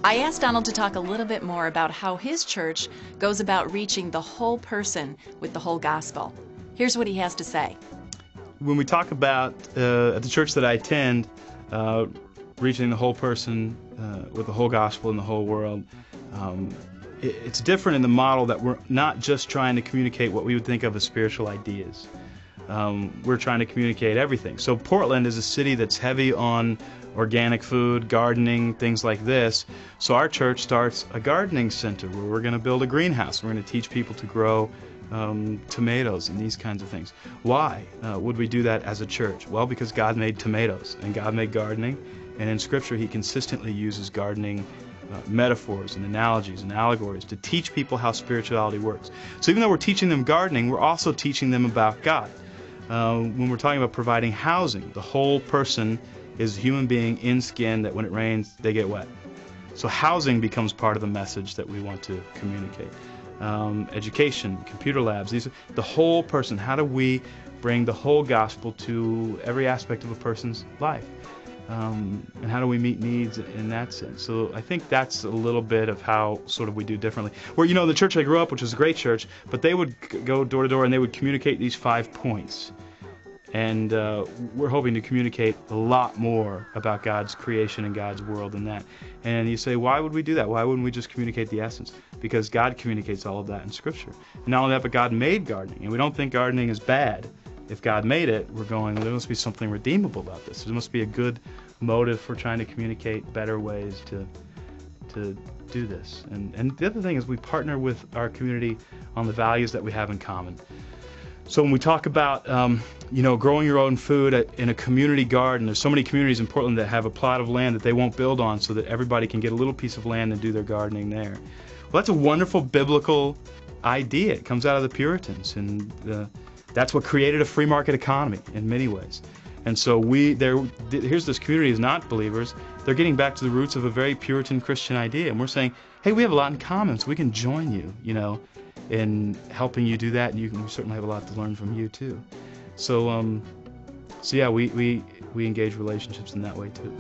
I asked Donald to talk a little bit more about how his church goes about reaching the whole person with the whole gospel. Here's what he has to say. When we talk about, at the church that I attend, reaching the whole person with the whole gospel in the whole world, it's different in the model that we're not just trying to communicate what we would think of as spiritual ideas. We're trying to communicate everything. So Portland is a city that's heavy on organic food, gardening, things like this. So our church starts a gardening center where we're going to build a greenhouse. We're going to teach people to grow tomatoes and these kinds of things. Why would we do that as a church? Well, because God made tomatoes and God made gardening, and in Scripture He consistently uses gardening metaphors and analogies and allegories to teach people how spirituality works. So even though we're teaching them gardening, we're also teaching them about God. When we're talking about providing housing, the whole person is a human being in skin that when it rains, they get wet. So housing becomes part of the message that we want to communicate. Education, computer labs, the whole person. How do we bring the whole gospel to every aspect of a person's life? And how do we meet needs in that sense? So I think that's a little bit of how sort of we do differently. Where, the church I grew up, which was a great church, but they would go door to door and they would communicate these 5 points. And we're hoping to communicate a lot more about God's creation and God's world than that. And you say, why would we do that? Why wouldn't we just communicate the essence? Because God communicates all of that in Scripture. And not only that, but God made gardening. And we don't think gardening is bad. If God made it, we're going, well, there must be something redeemable about this. There must be a good motive for trying to communicate better ways to do this. And the other thing is we partner with our community on the values that we have in common. So when we talk about, growing your own food in a community garden, there's so many communities in Portland that have a plot of land that they won't build on so that everybody can get a little piece of land and do their gardening there. Well, that's a wonderful biblical idea. It comes out of the Puritans, and that's what created a free market economy in many ways. And so here's this community is not believers. They're getting back to the roots of a very Puritan Christian idea, and we're saying, hey, we have a lot in common, so we can join you, in helping you do that, and we certainly have a lot to learn from you too. So yeah, we engage relationships in that way too.